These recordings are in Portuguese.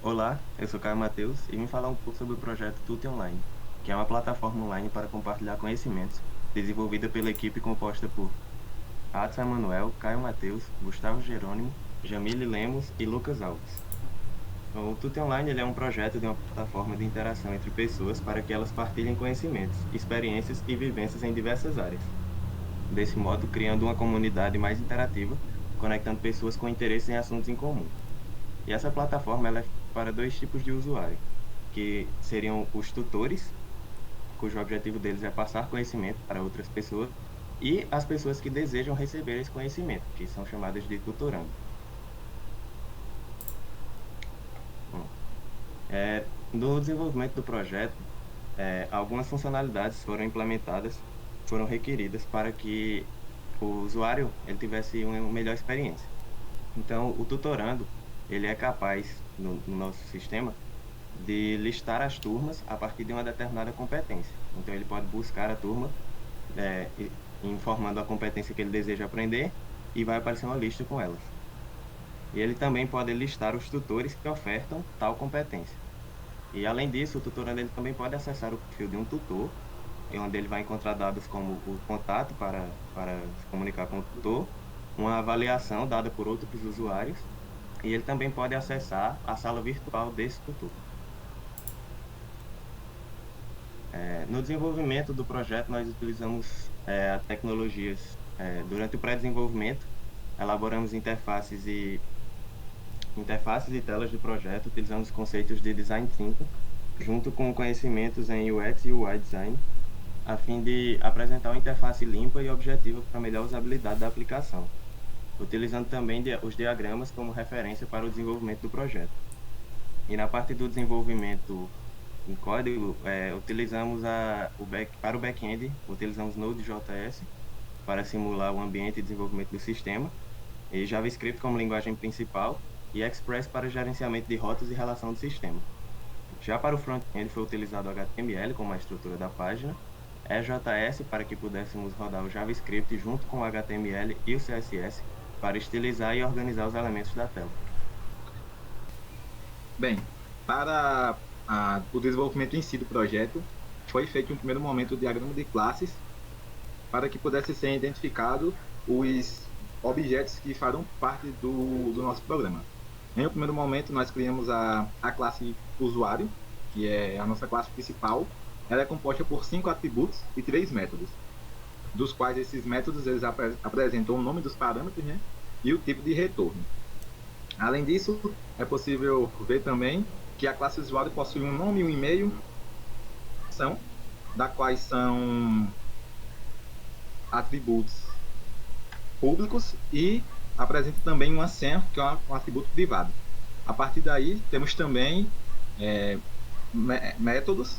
Olá, eu sou Caio Matheus e vim falar um pouco sobre o projeto Tuti Online, que é uma plataforma online para compartilhar conhecimentos, desenvolvida pela equipe composta por Adson Emanuel, Caio Matheus, Gustavo Jerônimo, Jamile Lemos e Lucas Alves. O Tuti Online ele é um projeto de uma plataforma de interação entre pessoas para que elas partilhem conhecimentos, experiências e vivências em diversas áreas. Desse modo, criando uma comunidade mais interativa, conectando pessoas com interesse em assuntos em comum. E essa plataforma ela é para dois tipos de usuário, que seriam os tutores, cujo objetivo deles é passar conhecimento para outras pessoas, e as pessoas que desejam receber esse conhecimento, que são chamadas de tutorando. Bom, no desenvolvimento do projeto, algumas funcionalidades foram implementadas, foram requeridas para que o usuário ele tivesse uma melhor experiência. Então, o tutorando, ele é capaz, no nosso sistema, de listar as turmas a partir de uma determinada competência. Então, ele pode buscar a turma, informando a competência que ele deseja aprender, e vai aparecer uma lista com elas. E ele também pode listar os tutores que ofertam tal competência. E, além disso, o tutorando ele também pode acessar o perfil de um tutor, onde ele vai encontrar dados como o contato para se comunicar com o tutor, uma avaliação dada por outros usuários, e ele também pode acessar a sala virtual desse tutor. No desenvolvimento do projeto, nós utilizamos tecnologias. Durante o pré-desenvolvimento, elaboramos interfaces e telas do projeto, utilizando os conceitos de Design Thinking, junto com conhecimentos em UX e UI Design, a fim de apresentar uma interface limpa e objetiva para melhor usabilidade da aplicação, utilizando também os diagramas como referência para o desenvolvimento do projeto. E na parte do desenvolvimento em código, utilizamos para o back-end, utilizamos Node.js para simular o ambiente de desenvolvimento do sistema, e JavaScript como linguagem principal, e Express para gerenciamento de rotas e relação do sistema. Já para o front-end foi utilizado HTML como a estrutura da página, EJS para que pudéssemos rodar o JavaScript junto com o HTML e o CSS para estilizar e organizar os elementos da tela. Bem, para o desenvolvimento em si do projeto, foi feito em um primeiro momento o diagrama de classes para que pudesse ser identificado os objetos que farão parte do nosso programa. Em um primeiro momento, nós criamos a classe usuário, que é a nossa classe principal. Ela é composta por 5 atributos e 3 métodos, dos quais esses métodos eles apresentam o nome dos parâmetros, né, e o tipo de retorno. Além disso, é possível ver também que a classe usuário possui um nome e um e-mail, da quais são atributos públicos, e apresenta também uma senha, que é um atributo privado. A partir daí, temos também métodos,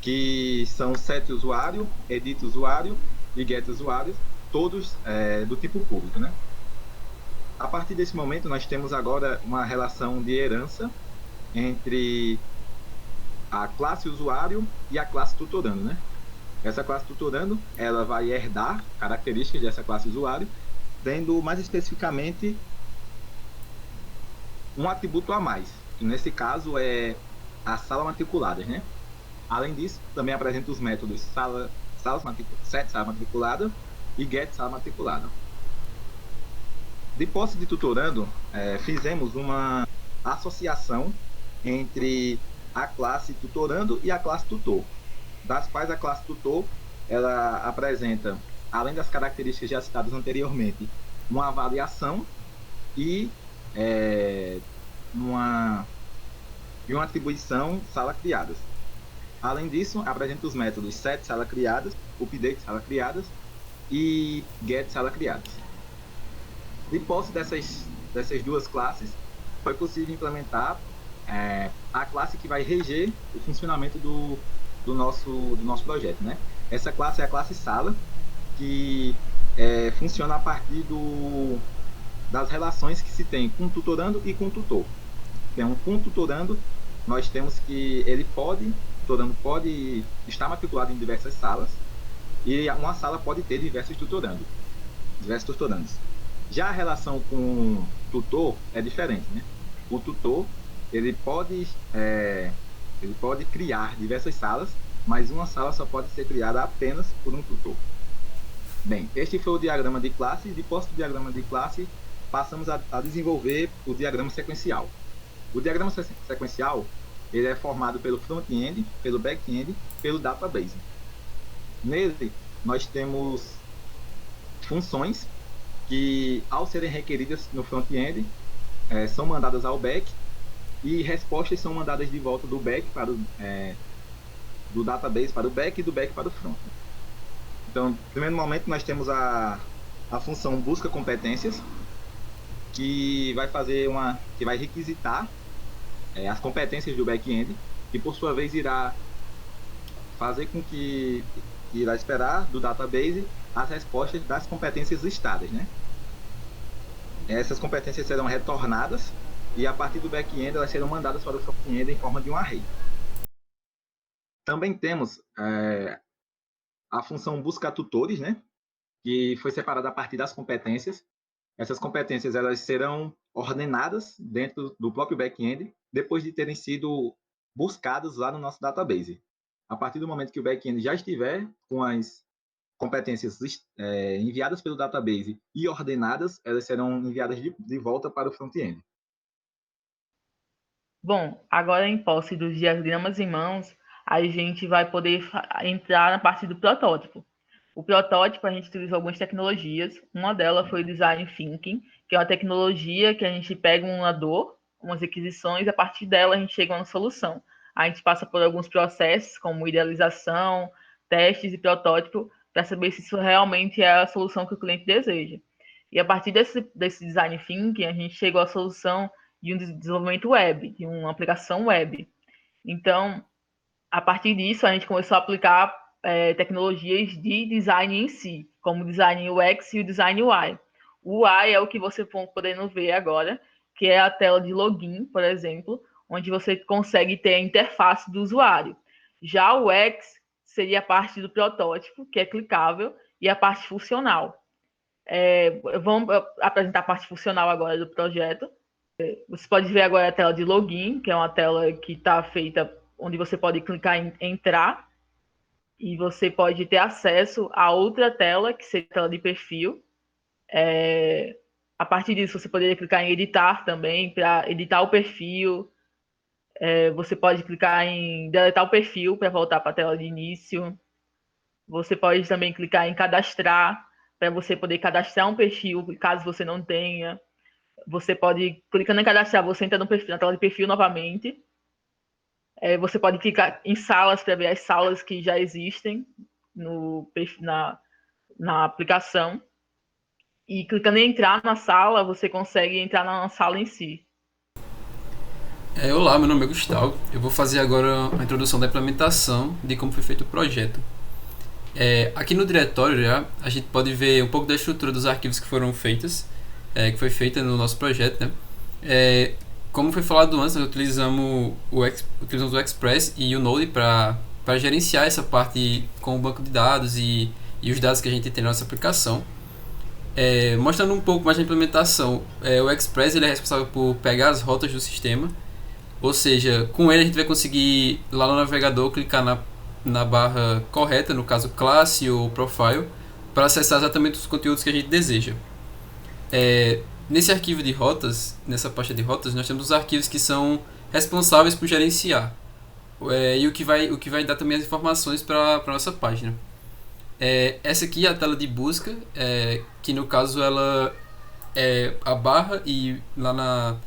que são set usuário, edit usuário e get usuário, todos do tipo público, né? A partir desse momento, nós temos agora uma relação de herança entre a classe usuário e a classe tutorando, né? Essa classe tutorando, ela vai herdar características dessa classe usuário, tendo mais especificamente um atributo a mais, que nesse caso é a sala matriculada, né? Além disso, também apresenta os métodos set sala matriculada e get sala matriculada. De posse de tutorando, fizemos uma associação entre a classe tutorando e a classe tutor, das quais a classe tutor ela apresenta, além das características já citadas anteriormente, uma avaliação e uma atribuição sala criadas. Além disso, apresenta os métodos set sala criadas, update sala criadas e get sala criadas. De posse dessas duas classes, foi possível implementar a classe que vai reger o funcionamento do nosso projeto, né? Essa classe é a classe sala, que funciona a partir das relações que se tem com o tutorando e com o tutor. Então, com o tutorando, nós temos que o tutorando pode estar matriculado em diversas salas, e uma sala pode ter diversos tutorandos. Já a relação com o tutor é diferente, né? O tutor ele pode, ele pode criar diversas salas, mas uma sala só pode ser criada apenas por um tutor. Bem, este foi o diagrama de classe, e depois do diagrama de classe, passamos a desenvolver o diagrama sequencial. O diagrama sequencial, ele é formado pelo front-end, pelo back-end, pelo database. Nele, nós temos funções que, ao serem requeridas no front-end, são mandadas ao back, e respostas são mandadas de volta do back para do database para o back e do back para o front. Então, no primeiro momento, nós temos a função busca competências, que vai requisitar as competências do back-end, e por sua vez irá fazer com que irá esperar do database as respostas das competências listadas, né? Essas competências serão retornadas e a partir do back-end elas serão mandadas para o front-end em forma de um array. Também temos a função busca tutores, né? Que foi separada a partir das competências. Essas competências elas serão ordenadas dentro do próprio back-end depois de terem sido buscadas lá no nosso database. A partir do momento que o back-end já estiver com as competências enviadas pelo database e ordenadas, elas serão enviadas de volta para o front-end. Bom, agora em posse dos diagramas em mãos, a gente vai poder entrar na parte do protótipo. O protótipo, a gente utilizou algumas tecnologias. Uma delas foi o Design Thinking, que é uma tecnologia que a gente pega uma dor, umas requisições, e a partir dela a gente chega a uma solução. A gente passa por alguns processos, como idealização, testes e protótipo, para saber se isso realmente é a solução que o cliente deseja. E a partir desse Design Thinking, a gente chegou à solução de um desenvolvimento web, de uma aplicação web. Então, a partir disso, a gente começou a aplicar tecnologias de design em si, como o design UX e o design UI. O UI é o que você está podendo ver agora, que é a tela de login, por exemplo, onde você consegue ter a interface do usuário. Já o UX seria a parte do protótipo, que é clicável, e a parte funcional. Vamos apresentar a parte funcional agora do projeto. Você pode ver agora a tela de login, que é uma tela que está feita onde você pode clicar em entrar e você pode ter acesso a outra tela, que seria a tela de perfil. A partir disso, você poderia clicar em editar também, para editar o perfil. Você pode clicar em deletar o perfil para voltar para a tela de início. Você pode também clicar em cadastrar, para você poder cadastrar um perfil, caso você não tenha. Você pode, clicando em cadastrar, você entra no perfil, na tela de perfil novamente. Você pode clicar em salas para ver as salas que já existem na aplicação. E clicando em entrar na sala, você consegue entrar na sala em si. Olá, meu nome é Gustavo. Eu vou fazer agora a introdução da implementação de como foi feito o projeto. Aqui no diretório já a gente pode ver um pouco da estrutura dos arquivos que foram feitas, que foi feita no nosso projeto, né? Como foi falado antes, nós utilizamos o Express e o Node para gerenciar essa parte com o banco de dados e os dados que a gente tem na nossa aplicação. Mostrando um pouco mais da implementação, o Express ele é responsável por pegar as rotas do sistema, ou seja, com ele a gente vai conseguir lá no navegador clicar na barra correta, no caso classe ou profile, para acessar exatamente os conteúdos que a gente deseja. Nesse arquivo de rotas, nessa pasta de rotas, nós temos os arquivos que são responsáveis por gerenciar e o que vai dar também as informações para a nossa página. Essa aqui é a tela de busca, que no caso ela é a barra e lá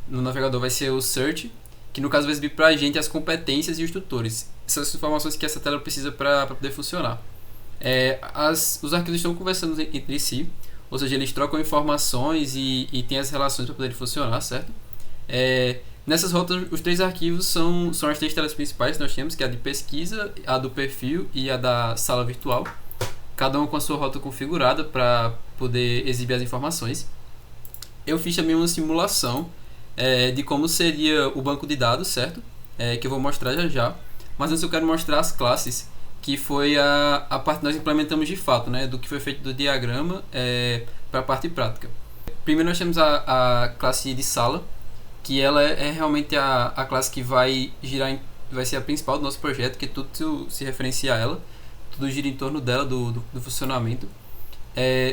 no navegador vai ser o search, que no caso vai exibir para a gente as competências e os tutores. Essas são informações que essa tela precisa para poder funcionar. Os arquivos estão conversando entre si, ou seja, eles trocam informações e têm as relações para poderem funcionar, certo? Nessas rotas, os três arquivos são as três telas principais que nós temos, que é a de pesquisa, a do perfil e a da sala virtual. Cada um com a sua rota configurada para poder exibir as informações. Eu fiz também uma simulação de como seria o banco de dados, certo? Que eu vou mostrar já. Mas antes eu quero mostrar as classes, que foi a parte que nós implementamos de fato, né? Do que foi feito do diagrama para a parte prática. Primeiro nós temos a classe de sala, que ela é realmente a classe que vai girar, vai ser a principal do nosso projeto, que tudo se referencia a ela, tudo gira em torno dela, do funcionamento.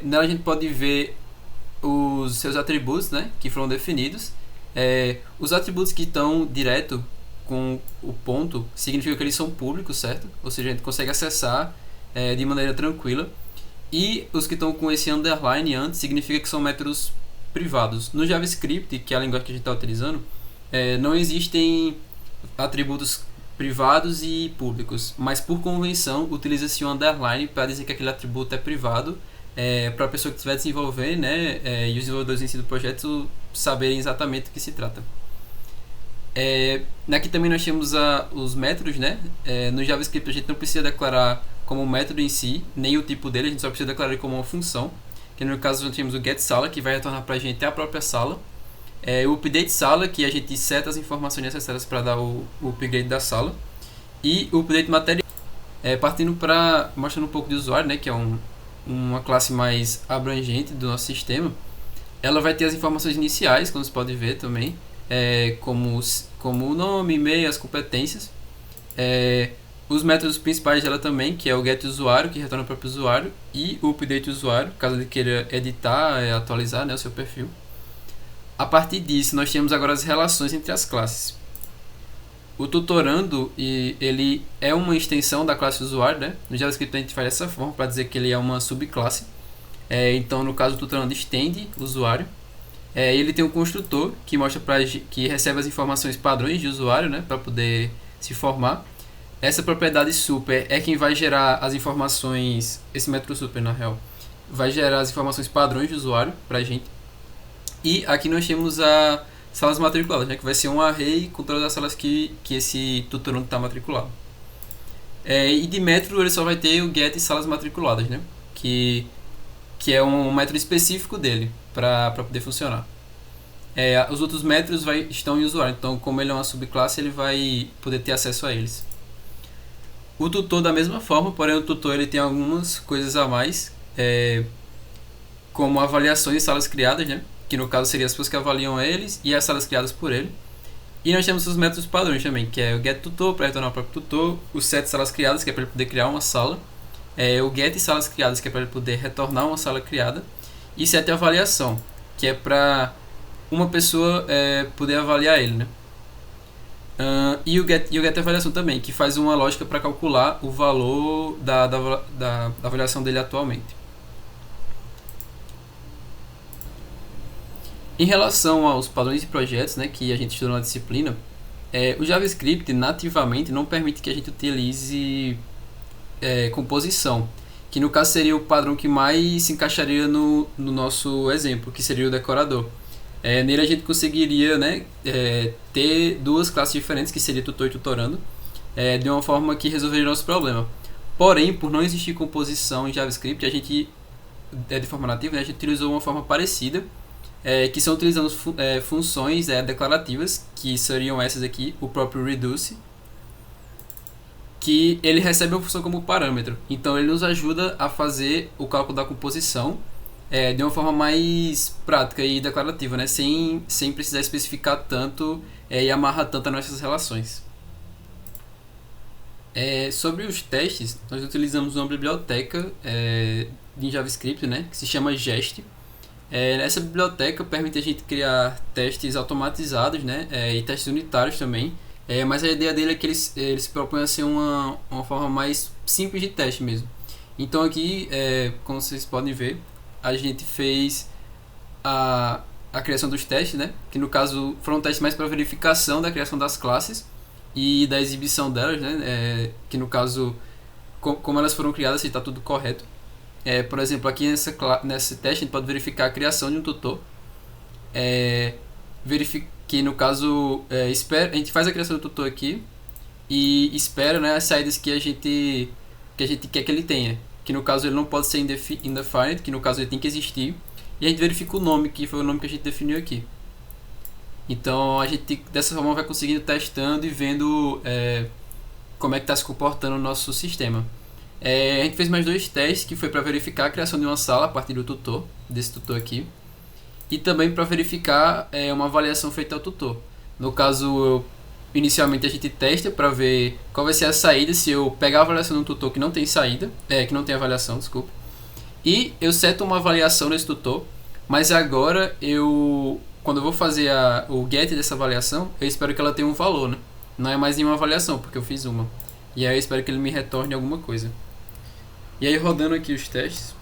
Nela a gente pode ver os seus atributos, né, que foram definidos. Os atributos que estão direto com o ponto significa que eles são públicos, certo? Ou seja, a gente consegue acessar de maneira tranquila. E os que estão com esse underline antes significa que são métodos privados. No JavaScript, que é a linguagem que a gente está utilizando, não existem atributos privados e públicos, mas por convenção utiliza-se um underline para dizer que aquele atributo é privado, para a pessoa que estiver desenvolvendo, né, e os desenvolvedores em si do projeto saberem exatamente do que se trata. Aqui também nós temos os métodos, né? No JavaScript a gente não precisa declarar como um método em si, nem o tipo dele, a gente só precisa declarar ele como uma função, que no caso nós temos o getSala, que vai retornar para a gente a própria sala, o updateSala, que a gente seta as informações necessárias para dar o upgrade da sala, e o updateMaterial, partindo para mostrando um pouco de usuário, né, que é uma classe mais abrangente do nosso sistema. Ela vai ter as informações iniciais, como você pode ver também, como o nome, e-mail, as competências, os métodos principais dela também, que é o getUsuário, que retorna para o próprio usuário, e o updateUsuário, caso ele queira editar, atualizar, né, o seu perfil. A partir disso, nós temos agora as relações entre as classes. O tutorando, ele é uma extensão da classe usuário, né? No JavaScript a gente faz dessa forma, para dizer que ele é uma subclasse. Então, no caso, o tutorando estende o usuário. Ele tem um construtor que mostra que recebe as informações padrões de usuário, né, para poder se formar. Essa propriedade super é quem vai gerar as informações, esse método super na real, vai gerar as informações padrões de usuário para a gente. E aqui nós temos as salas matriculadas, né, que vai ser um array com todas as salas que esse tutorando está matriculado. E de método ele só vai ter o get salas matriculadas, né, que é um método específico dele para poder funcionar. Os outros métodos estão em usuário, então como ele é uma subclasse, ele vai poder ter acesso a eles. O tutor da mesma forma, porém o tutor ele tem algumas coisas a mais, como avaliações de salas criadas, né, que no caso seriam as pessoas que avaliam eles e as salas criadas por ele. E nós temos os métodos padrões também, que é o getTutor para retornar o próprio tutor, o setSalas criadas, que é para ele poder criar uma sala, o getSalas criadas, que é para ele poder retornar uma sala criada, e setAvaliação, que é para uma pessoa poder avaliar ele, né? E o getAvaliação também, que faz uma lógica para calcular o valor da avaliação dele atualmente. Em relação aos padrões de projetos, né, que a gente estudou na disciplina, o JavaScript nativamente não permite que a gente utilize composição, que no caso seria o padrão que mais se encaixaria no nosso exemplo, que seria o decorador. Nele a gente conseguiria, né, ter duas classes diferentes, que seria tutor e tutorando, de uma forma que resolveria o nosso problema. Porém, por não existir composição em JavaScript, a gente, de forma nativa, né, a gente utilizou uma forma parecida, que são utilizando funções declarativas, que seriam essas aqui, o próprio reduce, que ele recebe uma função como parâmetro. Então ele nos ajuda a fazer o cálculo da composição de uma forma mais prática e declarativa, né? sem precisar especificar tanto e amarrar tanto as nossas relações. Sobre os testes, nós utilizamos uma biblioteca de JavaScript, né, que se chama Jest. Essa biblioteca permite a gente criar testes automatizados, né, e testes unitários também, mas a ideia dele é que ele se propõe a ser uma forma mais simples de teste mesmo. Então aqui, como vocês podem ver, a gente fez a criação dos testes, né, que no caso foram testes mais para verificação da criação das classes e da exibição delas, né, que no caso, como elas foram criadas, se está tudo correto. Por exemplo, aqui nesse teste a gente pode verificar a criação de um tutor, que no caso a gente faz a criação do tutor aqui e espera, né, as saídas que a gente quer que ele tenha, que no caso ele não pode ser indefined, que no caso ele tem que existir, e a gente verifica o nome, que foi o nome que a gente definiu aqui. Então a gente dessa forma vai conseguindo testando e vendo como é que está se comportando o nosso sistema. A gente fez mais dois testes, que foi para verificar a criação de uma sala a partir do tutor, desse tutor aqui. e também para verificar uma avaliação feita ao tutor. No caso, inicialmente a gente testa para ver qual vai ser a saída se eu pegar a avaliação de um tutor que não tem saída, que não tem avaliação, desculpa. E eu seto uma avaliação nesse tutor, mas agora quando eu vou fazer o get dessa avaliação, eu espero que ela tenha um valor, né? Não é mais nenhuma avaliação, porque eu fiz uma. E aí eu espero que ele me retorne alguma coisa. E aí rodando aqui os testes.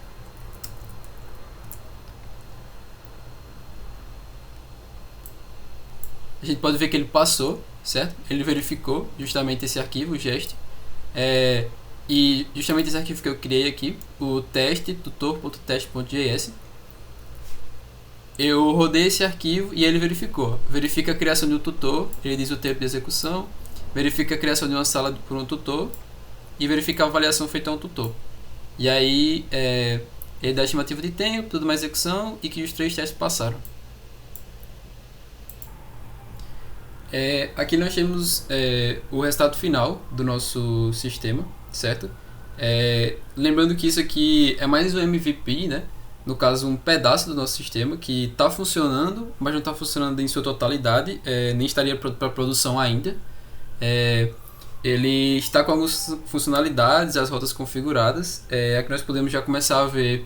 A gente pode ver que ele passou, certo? Ele verificou justamente esse arquivo, o gest. E justamente esse arquivo que eu criei aqui, o teste tutor.teste.js. Eu rodei esse arquivo e ele verificou. Verifica a criação de um tutor, ele diz o tempo de execução, verifica a criação de uma sala por um tutor e verifica a avaliação feita a um tutor. E aí ele dá a estimativa de tempo, tudo mais execução e que os 3 testes passaram. Aqui nós temos o resultado final do nosso sistema, certo? Lembrando que isso aqui é mais um MVP, né? No caso, um pedaço do nosso sistema que está funcionando, mas não está funcionando em sua totalidade, nem estaria pronto para produção ainda. Ele está com algumas funcionalidades, as rotas configuradas. Aqui nós podemos já começar a ver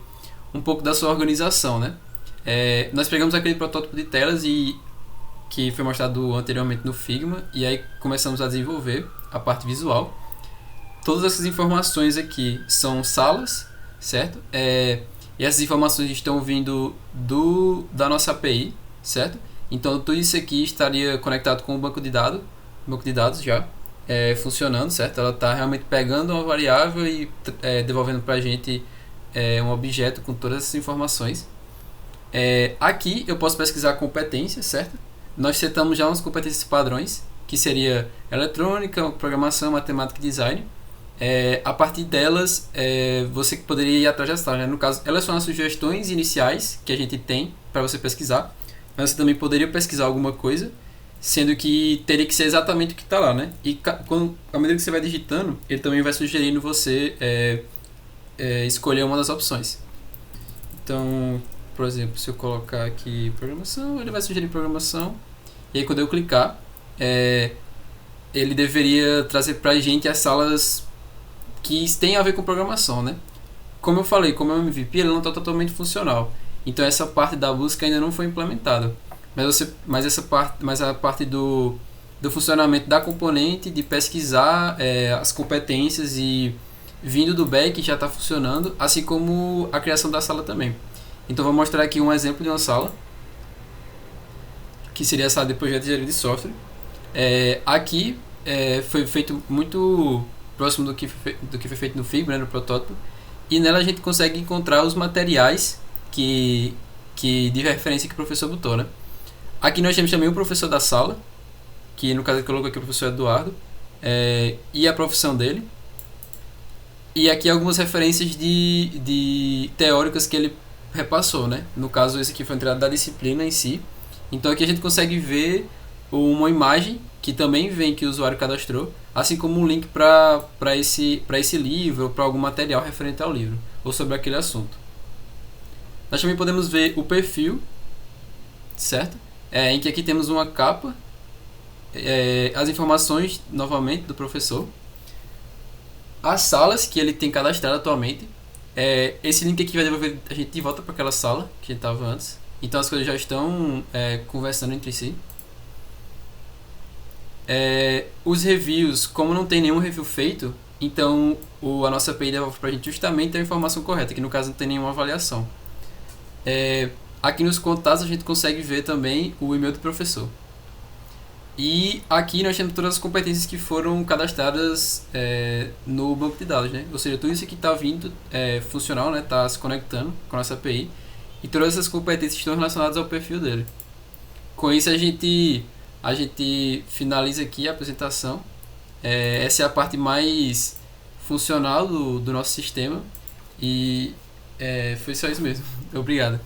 um pouco da sua organização, né? Nós pegamos aquele protótipo de telas que foi mostrado anteriormente no Figma, e aí começamos a desenvolver a parte visual. Todas essas informações aqui são salas, certo? E essas informações estão vindo da nossa API, certo? Então tudo isso aqui estaria conectado com o banco de dados já funcionando, certo? Ela está realmente pegando uma variável e devolvendo para a gente um objeto com todas essas informações. Aqui eu posso pesquisar competências, certo? Nós setamos já umas competências padrões, que seria eletrônica, programação, matemática e design. A partir delas, você poderia ir atrás das talas, né? No caso, elas são as sugestões iniciais que a gente tem para você pesquisar, mas você também poderia pesquisar alguma coisa, sendo que teria que ser exatamente o que está lá, né? E à medida que você vai digitando, ele também vai sugerindo você escolher uma das opções. Então, por exemplo, se eu colocar aqui programação, ele vai sugerir programação, e aí quando eu clicar, ele deveria trazer para a gente as salas que tem a ver com programação, né? Como eu falei, como é um MVP, ele não está totalmente funcional. Então essa parte da busca ainda não foi implementada. Mas a parte do funcionamento da componente, de pesquisar as competências e vindo do back já está funcionando, assim como a criação da sala também. Então vou mostrar aqui um exemplo de uma sala, que seria a sala de projeto de engenharia de software. Aqui foi feito muito próximo do que foi feito no Figma, né, no protótipo, e nela a gente consegue encontrar os materiais de referência que o professor botou, né? Aqui nós temos também o professor da sala, que no caso ele colocou aqui o professor Eduardo, e a profissão dele, e aqui algumas referências de teóricas que ele repassou, né? No caso esse aqui foi entrada da disciplina em si. Então aqui a gente consegue ver uma imagem que também vem que o usuário cadastrou, assim como um link para esse livro ou para algum material referente ao livro ou sobre aquele assunto. Nós também podemos ver o perfil, certo? Em que aqui temos uma capa, as informações novamente do professor, as salas que ele tem cadastrado atualmente. Esse link aqui vai devolver a gente de volta para aquela sala que a gente estava antes. Então as coisas já estão conversando entre si. Os reviews, como não tem nenhum review feito, então a nossa API devolve para a gente justamente a informação correta, que no caso não tem nenhuma avaliação. Aqui nos contatos a gente consegue ver também o e-mail do professor. E aqui nós temos todas as competências que foram cadastradas no banco de dados, né? Ou seja, tudo isso aqui está vindo funcional, né? Está se conectando com a nossa API. E todas essas competências estão relacionadas ao perfil dele. Com isso a gente finaliza aqui a apresentação. Essa é a parte mais funcional do nosso sistema. E foi só isso mesmo. Obrigado.